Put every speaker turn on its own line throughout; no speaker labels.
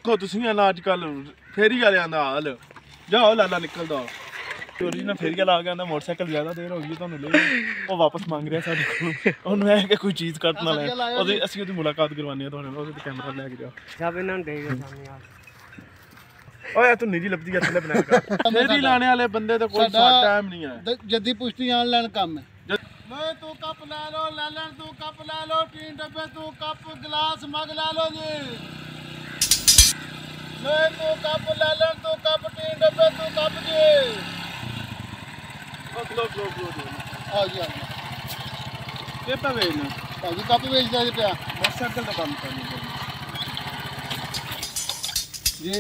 देखो तुसीं ना अजकल फेरी वालियां दा हाल जाओ लाला निकलदा ओरिजिनल फेरी वाला आ गया ना मोटरसाइकिल ज्यादा देर हो गई तुहानू ले वो वापस मांग रहा साडे कोलों ओनू है कि कोई चीज़ कट ना ले ओदी असीं ओदी मुलाकात करवानी है तुहानू ओदे ते कैमरा ले के जाओ
सब इन्हां नूं दे गए सामने यार
ओए तू निजी लपदी थल्ले बना कर फेरी लाने वाले बंदे ते कोई टाइम नहीं है
जद्दी पुश्ती ऑनलाइन काम है लो तू कप ले लो लालन तू कप ले लो 3 डब्बे तू कप गिलास मग ले लो जी लो तू कप लालन तू कप 3 डब्बे तू कप जी
लो
आ जी
के पे वेचना
भाजी कप बेचदा जी पिया
मोटरसाइकिल दा बंद करनी
जी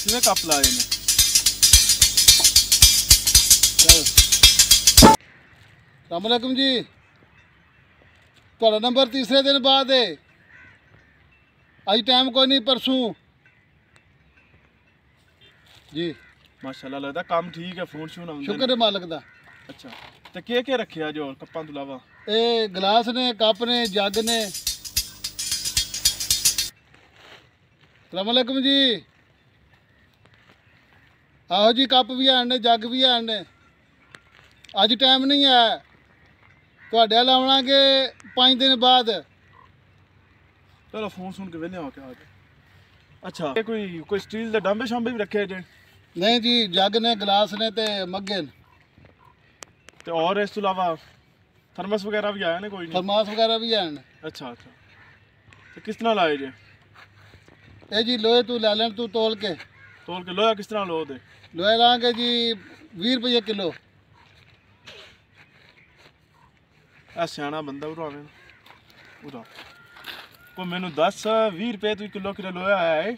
किवें कप लाए ने
चलो अस्सलामुअलैकुम जी ਤੁਹਾਡਾ नंबर तीसरे दिन बाद है अज टाइम कोई नहीं परसों जी
माशाल्लाह लगदा काम ठीक है फोन शून आउंदे
शुक्र है मालिक दा
अच्छा ते के रखिया जो कप्पां तो इलावा
ए गिलास ने कप ने जग ने अस्सलामुअलैकुम जी आओ जी कप भी हैं ने जग भी हैं ने अज टाइम नहीं है ਤੁਹਾਡੇ ਲਾਉਣਾਗੇ 5 दिन बाद
चलो फोन सुन के वेले आके आ गए अच्छा ये कोई स्टील दे डंबे शांबे भी रखे जे
नहीं जी जग ने गिलास ने ते मग्गे ने
ते और इस तो अलावा थर्मस वगैरह भी आया ने कोई नहीं
थर्मास वगैरह भी हैं
अच्छा अच्छा तो किस तरह लाए जे
ये जी लोहे तू ले लें तू तोल के
लोहा किस तरह लो दे
लोहे लांगे जी 20 रुपये किलो
आ सियाना बंदा उरावे उरा को मैनू 10-20 रुपए तू किलो लोहा है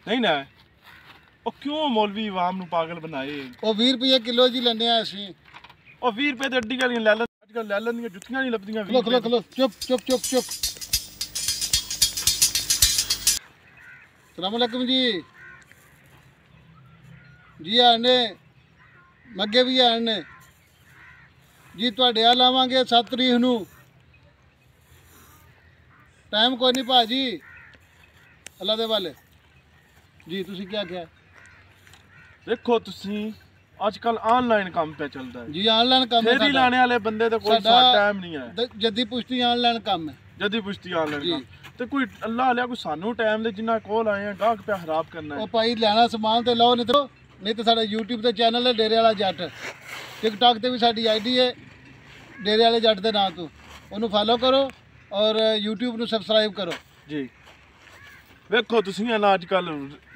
नहीं ना ओ क्यों मौलवी आवाम नू पागल बनाए
वो 20 रुपये किलो जी लेने असीं
ओ 20 रुपए ते अड्डी गलियां ले अजकल ले लंदियां जुत्तियां नहीं लभदियां
खलो खलो खलो चुप चुप चुप चुप अस्सलामुअलैकुम जी जी आने मग्गे भी आने जी ਤੁਹਾਡੇ ਆ ਲਾਵਾਂਗੇ 7 ਤਰੀਕ ਨੂੰ ਟਾਈਮ ਕੋਈ ਨਹੀਂ ਭਾਜੀ ਅੱਲਾ ਦੇ ਵਾਲੇ ਜੀ ਤੁਸੀਂ ਕੀ ਕਿਹਾ
देखो तुसी आजकल ऑनलाइन काम पे चलता है
जी ऑनलाइन काम है
फेरी लाने वाले बंदे तो कोई टाइम नहीं है
जद्दी पुश्ती ऑनलाइन काम है
जदी पुश्ती ऑनलाइन काम ते कोई अल्लाह वाला कोई सानू टाइम दे जिन्ना कोल आए हैं गाहक पे खराब करना है
ओ भाई लेना सामान ते लाओ नहीं तो साडा YouTube ते चैनल है डेरे वाला जट TikTok ते भी साडी आईडी है डेरे वाले जट के नाम तो उन्होंने फॉलो करो और YouTube ਨੂੰ सब्सक्राइब करो
जी वेखो तुसी ना अजकल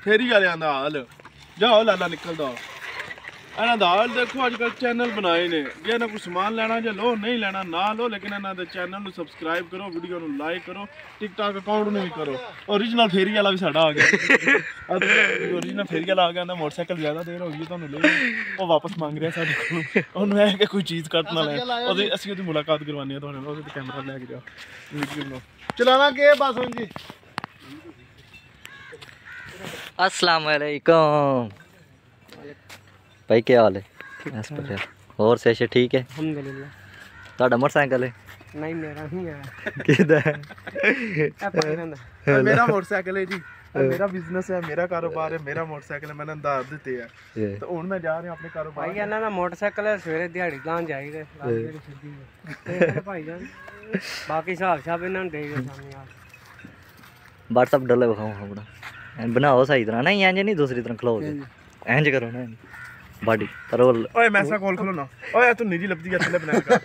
फेरी वालियां दा हाल जाओ लाला निकलदा इन्हां दा हाल देखो अजकल चैनल बनाए ने जे ना कोई सामान लेना जे लो नहीं लेना ना लो लेकिन इन्हां दे चैनल ਨੂੰ सब्सक्राइब करो वीडियो ਨੂੰ लाइक करो TikTok अकाउंट ਨੂੰ भी करो ओरिजिनल फेरी वाला भी साडा आ गया ओरिजिनल फेरी वाला आ गया ना मोटरसाइकिल ज्यादा देर हो गई तुहानू ले वो वापस मांग रहा साडे कोलों ओनू है कि कोई चीज़ कट ना ले ओदी असीं ओदी मुलाकात करवानी है तुहानू ओदे ते कैमरा ले के जाओ वीडियो नो
चलाना के बस हुन जी
अस्सलाम वालेकुम भाई क्या हाल है और से ठीक है
अल्हम्दुलिल्लाह
ਤੁਹਾਡਾ मोटरसाइकिल है
नहीं मेरा नहीं है
किदा
मेरा मोटरसाइकिल है जी मेरा बिजनेस है मेरा कारोबार है मेरा मोटरसाइकिल है मैंने अंदाज दिते है तो हुन मैं जा रहा अपने कारोबार
भाई ਇਹਨਾਂ ਦਾ ਮੋਟਰਸਾਈਕਲ ਹੈ ਸਵੇਰੇ ਦਿਹਾੜੀ ਲਾਣ ਜਾਈਦੇ ਰਾਤ ਸਿੱਧੀ ਤੇ ਭਾਈ ਜਾਨ ਬਾਕੀ ਹਿਸਾਬ ਇਹਨਾਂ ਨੂੰ ਦੇ ਗਏ ਸਾਹਮਣੇ ਯਾਰ
व्हाट्सएप डले बखाओ अपना बनाओ सही तरह नहीं इंज नहीं दूसरी तरह खलो इंज करो ना बॉडी रोल
ओए मैसा कॉल खोलो ना ओए तू निजी लपदी थल्ले बना कर